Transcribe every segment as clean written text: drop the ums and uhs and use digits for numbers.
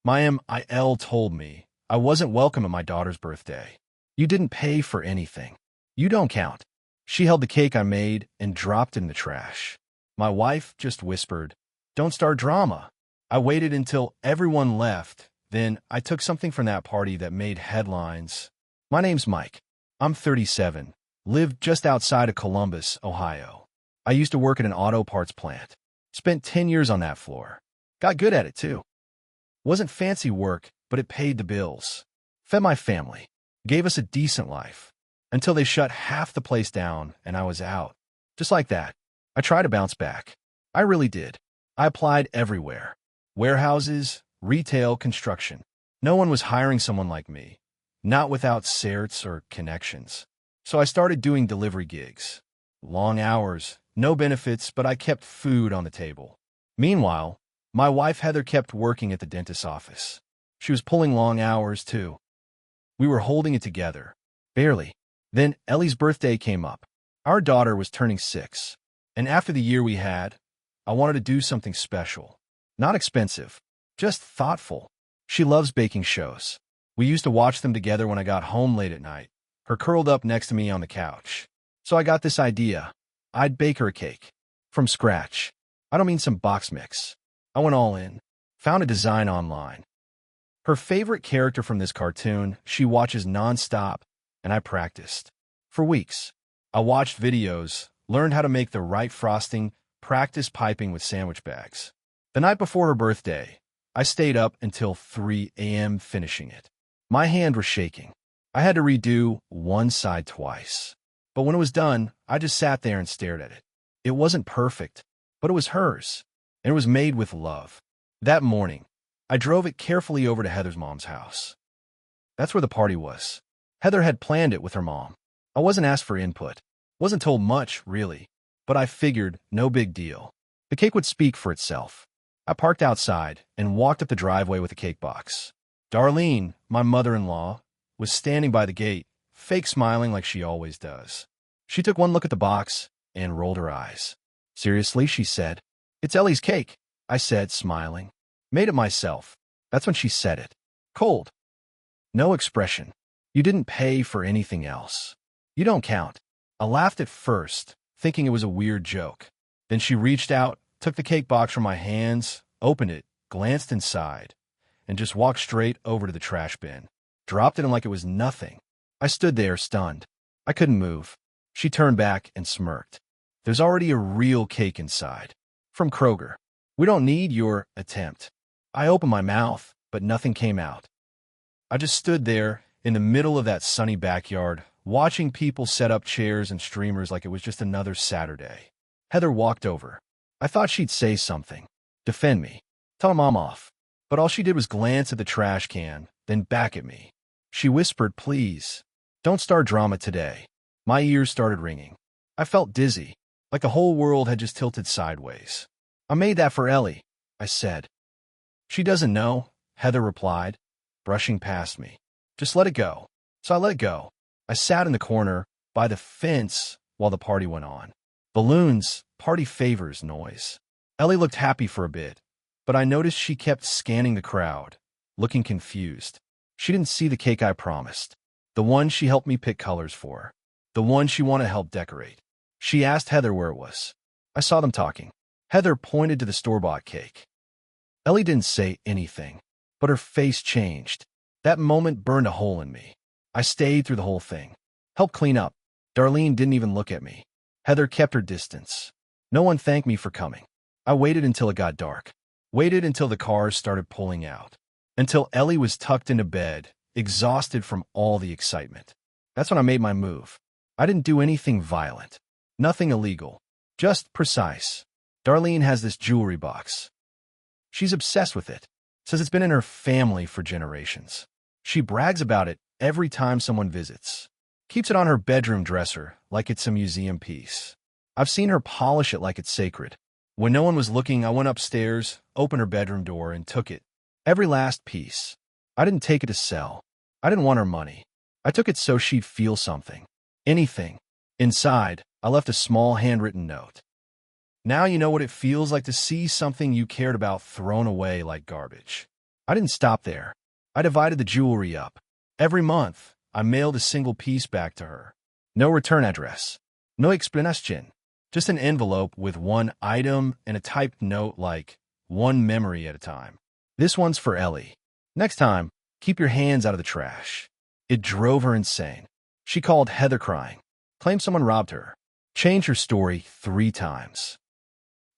My MIL told me I wasn't welcome at my daughter's birthday. You didn't pay for anything. You don't count. She held the cake I made and dropped it in the trash. My wife just whispered, "Don't start drama." I waited until everyone left. Then I took something from that party that made headlines. My name's Mike. I'm 37. Lived just outside of Columbus, Ohio. I used to work at an auto parts plant. Spent 10 years on that floor. Got good at it, too. Wasn't fancy work, but it paid the bills. Fed my family. Gave us a decent life. Until they shut half the place down and I was out. Just like that. I tried to bounce back. I really did. I applied everywhere. Warehouses, retail, construction. No one was hiring someone like me. Not without certs or connections. So I started doing delivery gigs. Long hours, no benefits, but I kept food on the table. Meanwhile, my wife Heather kept working at the dentist's office. She was pulling long hours, too. We were holding it together. Barely. Then Ellie's birthday came up. Our daughter was turning 6. And after the year we had, I wanted to do something special. Not expensive, just thoughtful. She loves baking shows. We used to watch them together when I got home late at night, her curled up next to me on the couch. So I got this idea. I'd bake her a cake. From scratch. I don't mean some box mix. I went all in. Found a design online. Her favorite character from this cartoon, she watches nonstop, and I practiced. For weeks. I watched videos, learned how to make the right frosting, practiced piping with sandwich bags. The night before her birthday, I stayed up until 3 a.m. finishing it. My hand was shaking. I had to redo one side twice. But when it was done, I just sat there and stared at it. It wasn't perfect, but it was hers, and it was made with love. That morning, I drove it carefully over to Heather's mom's house. That's where the party was. Heather had planned it with her mom. I wasn't asked for input. Wasn't told much, really. But I figured, no big deal. The cake would speak for itself. I parked outside and walked up the driveway with a cake box. Darlene, my mother-in-law, was standing by the gate, fake smiling like she always does. She took one look at the box and rolled her eyes. "Seriously," she said. "It's Ellie's cake," I said, smiling. "Made it myself." That's when she said it. Cold. No expression. "You didn't pay for anything else. You don't count." I laughed at first, thinking it was a weird joke. Then she reached out, took the cake box from my hands, opened it, glanced inside, and just walked straight over to the trash bin. Dropped it in like it was nothing. I stood there, stunned. I couldn't move. She turned back and smirked. "There's already a real cake inside. From Kroger. We don't need your attempt." I opened my mouth, but nothing came out. I just stood there in the middle of that sunny backyard, watching people set up chairs and streamers like it was just another Saturday. Heather walked over. I thought she'd say something. Defend me. Tell Mom off. But all she did was glance at the trash can, then back at me. She whispered, "Please, don't start drama today." My ears started ringing. I felt dizzy, like the whole world had just tilted sideways. "I made that for Ellie," I said. "She doesn't know," Heather replied, brushing past me. "Just let it go." So I let it go. I sat in the corner, by the fence, while the party went on. Balloons, party favors, noise. Ellie looked happy for a bit, but I noticed she kept scanning the crowd, looking confused. She didn't see the cake I promised. The one she helped me pick colors for. The one she wanted to help decorate. She asked Heather where it was. I saw them talking. Heather pointed to the store-bought cake. Ellie didn't say anything, but her face changed. That moment burned a hole in me. I stayed through the whole thing. Helped clean up. Darlene didn't even look at me. Heather kept her distance. No one thanked me for coming. I waited until it got dark. Waited until the cars started pulling out. Until Ellie was tucked into bed, exhausted from all the excitement. That's when I made my move. I didn't do anything violent. Nothing illegal. Just precise. Darlene has this jewelry box. She's obsessed with it. Says it's been in her family for generations. She brags about it every time someone visits. Keeps it on her bedroom dresser like it's a museum piece. I've seen her polish it like it's sacred. When no one was looking, I went upstairs, opened her bedroom door, and took it. Every last piece. I didn't take it to sell. I didn't want her money. I took it so she'd feel something. Anything. Inside, I left a small handwritten note. "Now you know what it feels like to see something you cared about thrown away like garbage. I didn't stop there. I divided the jewelry up. Every month, I mailed a single piece back to her. No return address. No explanation. Just an envelope with one item and a typed note like, one memory at a time. This one's for Ellie. Next time, keep your hands out of the trash. It drove her insane. She called Heather crying, claimed someone robbed her, changed her story 3 times.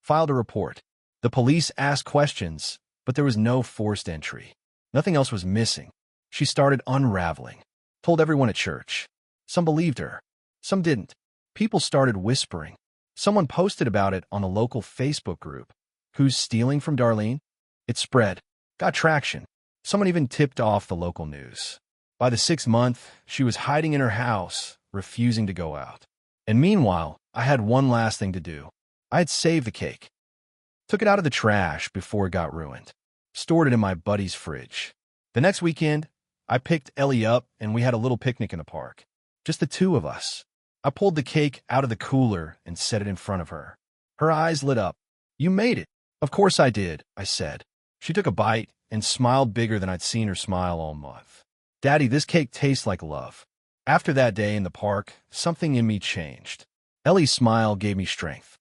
Filed a report. The police asked questions, but there was no forced entry. Nothing else was missing. She started unraveling. Told everyone at church. Some believed her. Some didn't. People started whispering. Someone posted about it on a local Facebook group. Who's stealing from Darlene? It spread. Got traction. Someone even tipped off the local news. By the 6th month, she was hiding in her house, refusing to go out. And meanwhile, I had one last thing to do. I had saved the cake. Took it out of the trash before it got ruined. Stored it in my buddy's fridge. The next weekend, I picked Ellie up and we had a little picnic in the park. Just the 2 of us. I pulled the cake out of the cooler and set it in front of her. Her eyes lit up. You made it. Of course I did, I said. She took a bite and smiled bigger than I'd seen her smile all month. Daddy, this cake tastes like love. After that day in the park, something in me changed. Ellie's smile gave me strength.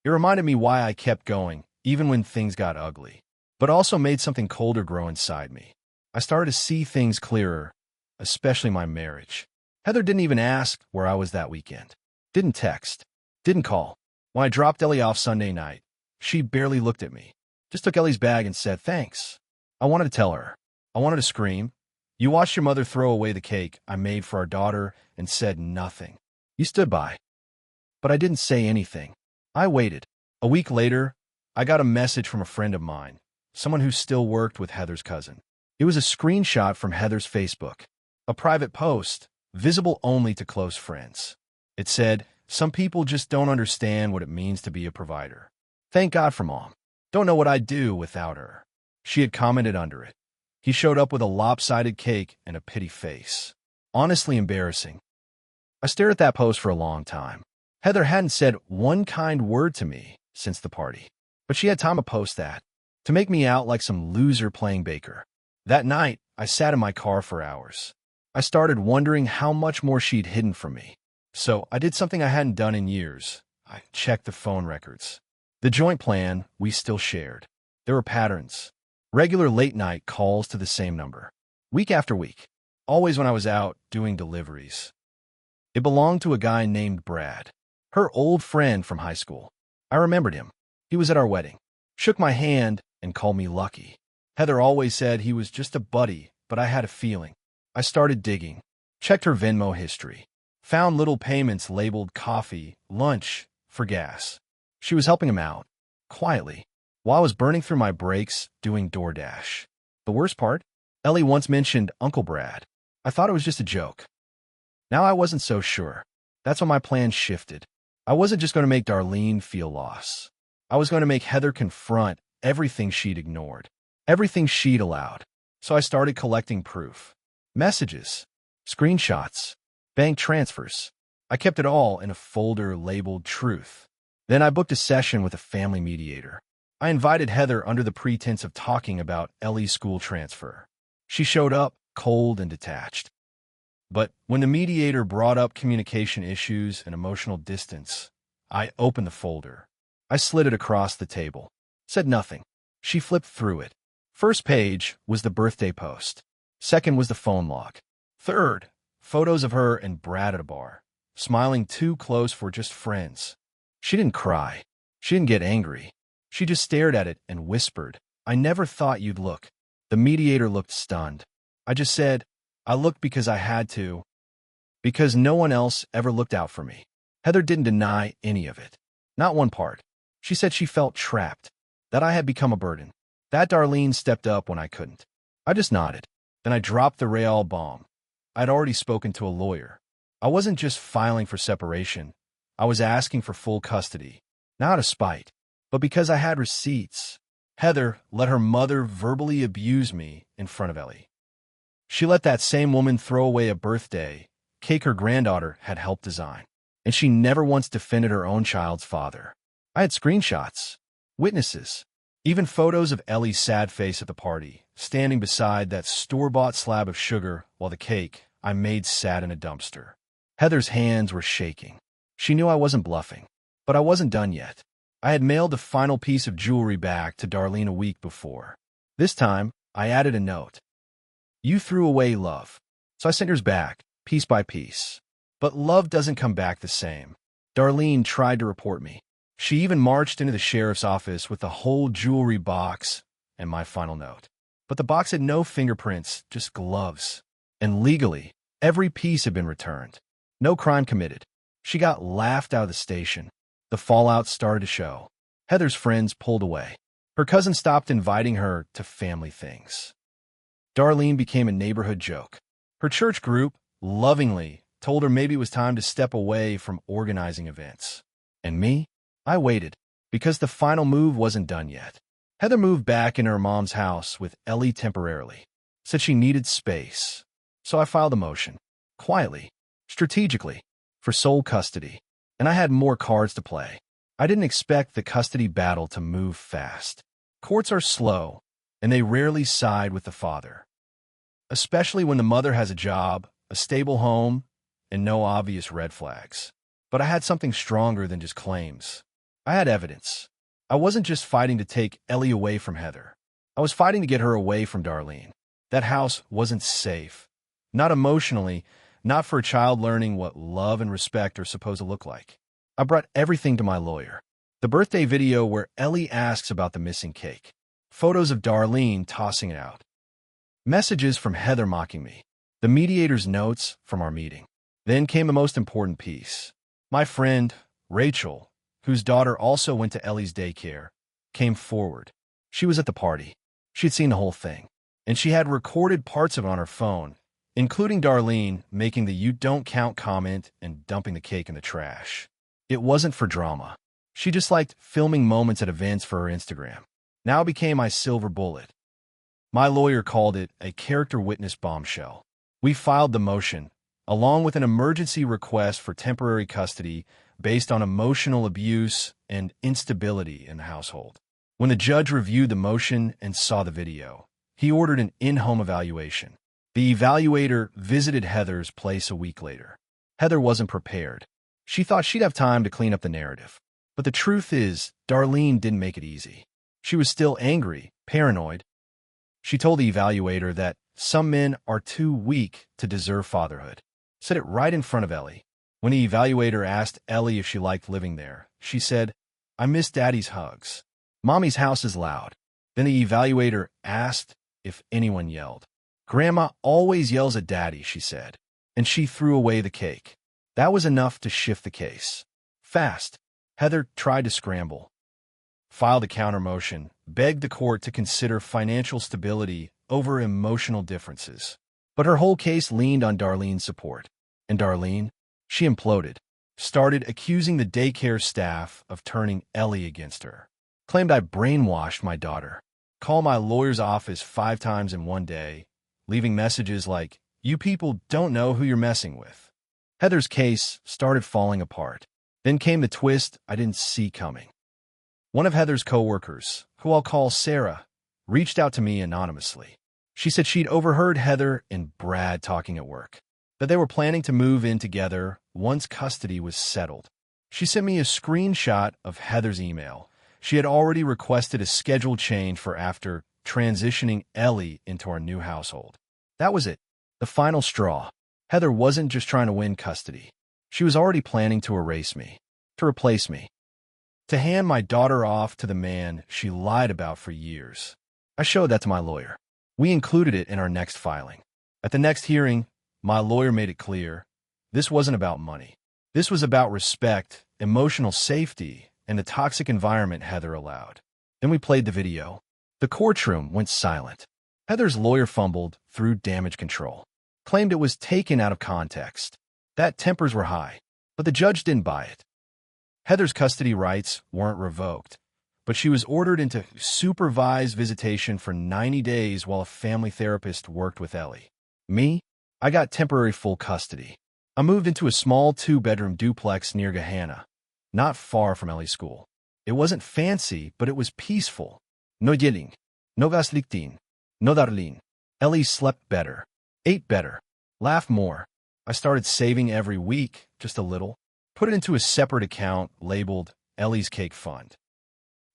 It reminded me why I kept going, even when things got ugly, but also made something colder grow inside me. I started to see things clearer, especially my marriage. Heather didn't even ask where I was that weekend. Didn't text. Didn't call. When I dropped Ellie off Sunday night, she barely looked at me. Just took Ellie's bag and said, thanks. I wanted to tell her. I wanted to scream. You watched your mother throw away the cake I made for our daughter and said nothing. You stood by. But I didn't say anything. I waited. A week later, I got a message from a friend of mine, someone who still worked with Heather's cousin. It was a screenshot from Heather's Facebook, a private post, visible only to close friends. It said, some people just don't understand what it means to be a provider. Thank God for Mom. Don't know what I'd do without her. She had commented under it. He showed up with a lopsided cake and a pity face. Honestly embarrassing. I stared at that post for a long time. Heather hadn't said one kind word to me since the party, but she had time to post that, to make me out like some loser playing Baker. That night, I sat in my car for hours. I started wondering how much more she'd hidden from me. So I did something I hadn't done in years. I checked the phone records. The joint plan we still shared. There were patterns. Regular late-night calls to the same number. Week after week. Always when I was out doing deliveries. It belonged to a guy named Brad. Her old friend from high school. I remembered him. He was at our wedding. Shook my hand and called me lucky. Heather always said he was just a buddy, but I had a feeling. I started digging. Checked her Venmo history. Found little payments labeled coffee, lunch, for gas. She was helping him out. Quietly. While I was burning through my breaks doing DoorDash. The worst part? Ellie once mentioned Uncle Brad. I thought it was just a joke. Now I wasn't so sure. That's when my plan shifted. I wasn't just going to make Darlene feel loss. I was going to make Heather confront everything she'd ignored, everything she'd allowed. So I started collecting proof. Messages, screenshots, bank transfers. I kept it all in a folder labeled Truth. Then I booked a session with a family mediator. I invited Heather under the pretense of talking about Ellie's school transfer. She showed up, cold and detached. But when the mediator brought up communication issues and emotional distance, I opened the folder. I slid it across the table. Said nothing. She flipped through it. First page was the birthday post. Second was the phone log. Third, photos of her and Brad at a bar, smiling too close for just friends. She didn't cry. She didn't get angry. She just stared at it and whispered, I never thought you'd look. The mediator looked stunned. I just said, I looked because I had to. Because no one else ever looked out for me. Heather didn't deny any of it. Not one part. She said she felt trapped. That I had become a burden. That Darlene stepped up when I couldn't. I just nodded. Then I dropped the real bomb. I'd already spoken to a lawyer. I wasn't just filing for separation. I was asking for full custody. Not out of spite, but because I had receipts. Heather let her mother verbally abuse me in front of Ellie. She let that same woman throw away a birthday cake her granddaughter had helped design. And she never once defended her own child's father. I had screenshots, witnesses, even photos of Ellie's sad face at the party standing beside that store-bought slab of sugar while the cake I made sat in a dumpster. Heather's hands were shaking. She knew I wasn't bluffing, but I wasn't done yet. I had mailed the final piece of jewelry back to Darlene a week before. This time, I added a note. You threw away love, so I sent yours back, piece by piece. But love doesn't come back the same. Darlene tried to report me. She even marched into the sheriff's office with the whole jewelry box and my final note. But the box had no fingerprints, just gloves. And legally, every piece had been returned. No crime committed. She got laughed out of the station. The fallout started to show. Heather's friends pulled away. Her cousin stopped inviting her to family things. Darlene became a neighborhood joke. Her church group, lovingly, told her maybe it was time to step away from organizing events. And me? I waited, because the final move wasn't done yet. Heather moved back into her mom's house with Ellie temporarily. Said she needed space. So I filed a motion. Quietly, strategically, for sole custody. And I had more cards to play. I didn't expect the custody battle to move fast. Courts are slow, and they rarely side with the father. Especially when the mother has a job, a stable home, and no obvious red flags. But I had something stronger than just claims. I had evidence. I wasn't just fighting to take Ellie away from Heather. I was fighting to get her away from Darlene. That house wasn't safe. Not emotionally, not for a child learning what love and respect are supposed to look like. I brought everything to my lawyer. The birthday video where Ellie asks about the missing cake. Photos of Darlene tossing it out. Messages from Heather mocking me. The mediator's notes from our meeting. Then came the most important piece. My friend, Rachel, whose daughter also went to Ellie's daycare, came forward. She was at the party. She'd seen the whole thing. And she had recorded parts of it on her phone, including Darlene making the "you don't count" comment and dumping the cake in the trash. It wasn't for drama. She just liked filming moments at events for her Instagram. Now it became my silver bullet. My lawyer called it a character witness bombshell. We filed the motion, along with an emergency request for temporary custody based on emotional abuse and instability in the household. When the judge reviewed the motion and saw the video, he ordered an in-home evaluation. The evaluator visited Heather's place a week later. Heather wasn't prepared. She thought she'd have time to clean up the narrative. But the truth is, Darlene didn't make it easy. She was still angry, paranoid. She told the evaluator that some men are too weak to deserve fatherhood. Said it right in front of Ellie. When the evaluator asked Ellie if she liked living there, she said, "I miss Daddy's hugs. Mommy's house is loud." Then the evaluator asked if anyone yelled. "Grandma always yells at Daddy," she said. And she threw away the cake. That was enough to shift the case. Fast. Heather tried to scramble. Filed a counter motion, begged the court to consider financial stability over emotional differences. But her whole case leaned on Darlene's support. And Darlene, she imploded. Started accusing the daycare staff of turning Ellie against her. Claimed I brainwashed my daughter. Called my lawyer's office 5 times in one day, leaving messages like, "You people don't know who you're messing with." Heather's case started falling apart. Then came the twist I didn't see coming. One of Heather's coworkers, who I'll call Sarah, reached out to me anonymously. She said she'd overheard Heather and Brad talking at work, that they were planning to move in together once custody was settled. She sent me a screenshot of Heather's email. She had already requested a schedule change for after transitioning Ellie into our new household. That was it, the final straw. Heather wasn't just trying to win custody. She was already planning to erase me, to replace me, to hand my daughter off to the man she lied about for years. I showed that to my lawyer. We included it in our next filing. At the next hearing, my lawyer made it clear, this wasn't about money. This was about respect, emotional safety, and the toxic environment Heather allowed. Then we played the video. The courtroom went silent. Heather's lawyer fumbled through damage control, claimed it was taken out of context, that tempers were high, but the judge didn't buy it. Heather's custody rights weren't revoked, but she was ordered into supervised visitation for 90 days while a family therapist worked with Ellie. Me? I got temporary full custody. I moved into a small 2-bedroom duplex near Gahanna, not far from Ellie's school. It wasn't fancy, but it was peaceful. No yelling, no gaslighting, No, Darlene. Ellie slept better, ate better, laughed more. I started saving every week, just a little. Put it into a separate account labeled Ellie's Cake Fund.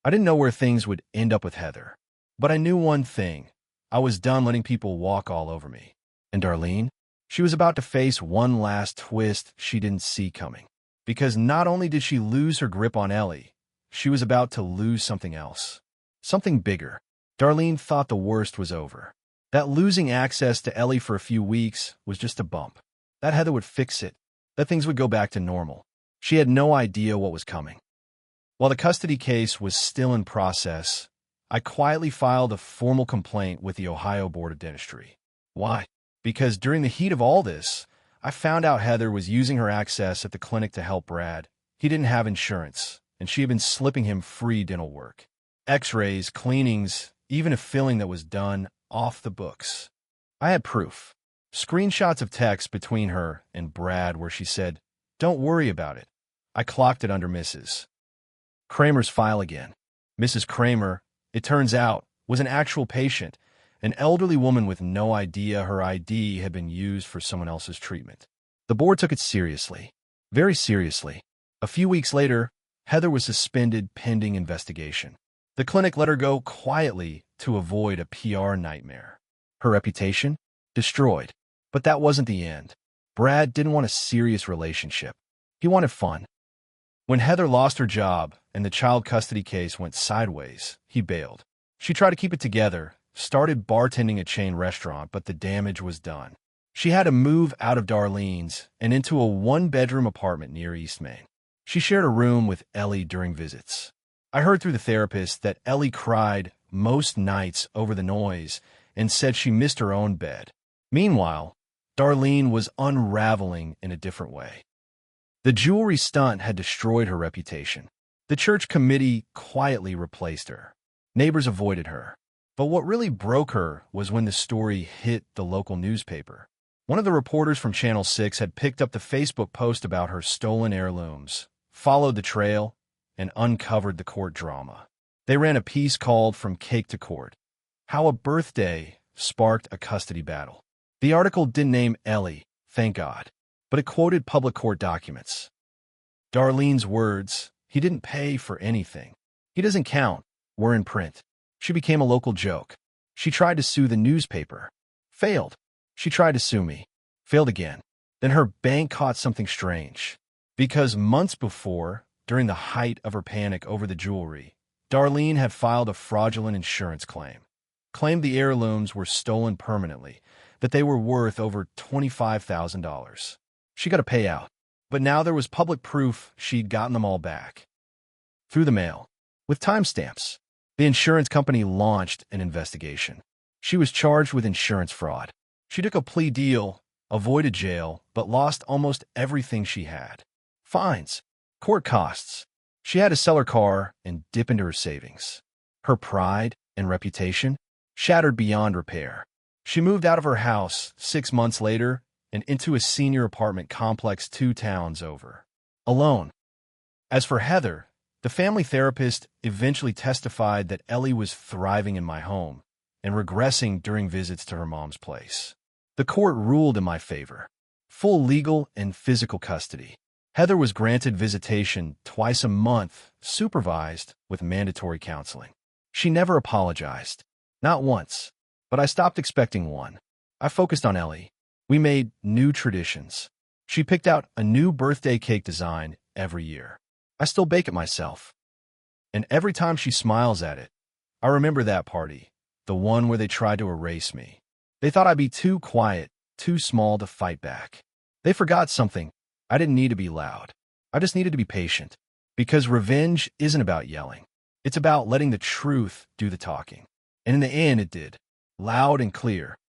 I didn't know where things would end up with Heather, but I knew one thing. I was done letting people walk all over me. And Darlene? She was about to face one last twist she didn't see coming. Because not only did she lose her grip on Ellie, she was about to lose something else. Something bigger. Darlene thought the worst was over. That losing access to Ellie for a few weeks was just a bump. That Heather would fix it. That things would go back to normal. She had no idea what was coming. While the custody case was still in process, I quietly filed a formal complaint with the Ohio Board of Dentistry. Why? Because during the heat of all this, I found out Heather was using her access at the clinic to help Brad. He didn't have insurance, and she had been slipping him free dental work. X-rays, cleanings, even a filling that was done off the books. I had proof. Screenshots of texts between her and Brad where she said, "Don't worry about it." I clocked it under Mrs. Kramer's file again. Mrs. Kramer, it turns out, was an actual patient, an elderly woman with no idea her ID had been used for someone else's treatment. The board took it seriously, very seriously. A few weeks later, Heather was suspended pending investigation. The clinic let her go quietly to avoid a PR nightmare. Her reputation? Destroyed. But that wasn't the end. Brad didn't want a serious relationship. He wanted fun. When Heather lost her job and the child custody case went sideways, he bailed. She tried to keep it together, started bartending a chain restaurant, but the damage was done. She had to move out of Darlene's and into a one-bedroom apartment near East Main. She shared a room with Ellie during visits. I heard through the therapist that Ellie cried most nights over the noise and said she missed her own bed. Meanwhile, Darlene was unraveling in a different way. The jewelry stunt had destroyed her reputation. The church committee quietly replaced her. Neighbors avoided her. But what really broke her was when the story hit the local newspaper. One of the reporters from Channel 6 had picked up the Facebook post about her stolen heirlooms, followed the trail, and uncovered the court drama. They ran a piece called From Cake to Court: How a Birthday Sparked a Custody Battle. The article didn't name Ellie, thank God, but it quoted public court documents. Darlene's words, "He didn't pay for anything. He doesn't count," were in print. She became a local joke. She tried to sue the newspaper. Failed. She tried to sue me. Failed again. Then her bank caught something strange. Because months before, during the height of her panic over the jewelry, Darlene had filed a fraudulent insurance claim. Claimed the heirlooms were stolen permanently, that they were worth over $25,000. She got a payout. But now there was public proof she'd gotten them all back. Through the mail. With timestamps. The insurance company launched an investigation. She was charged with insurance fraud. She took a plea deal, avoided jail, but lost almost everything she had. Fines. Court costs. She had to sell her car and dip into her savings. Her pride and reputation shattered beyond repair. She moved out of her house 6 months later and into a senior apartment complex 2 towns over. Alone. As for Heather, the family therapist eventually testified that Ellie was thriving in my home and regressing during visits to her mom's place. The court ruled in my favor. Full legal and physical custody. Heather was granted visitation twice a month, supervised with mandatory counseling. She never apologized. Not once. But I stopped expecting one. I focused on Ellie. We made new traditions. She picked out a new birthday cake design every year. I still bake it myself. And every time she smiles at it, I remember that party, the one where they tried to erase me. They thought I'd be too quiet, too small to fight back. They forgot something. I didn't need to be loud. I just needed to be patient. Because revenge isn't about yelling. It's about letting the truth do the talking. And in the end, it did. Loud and clear.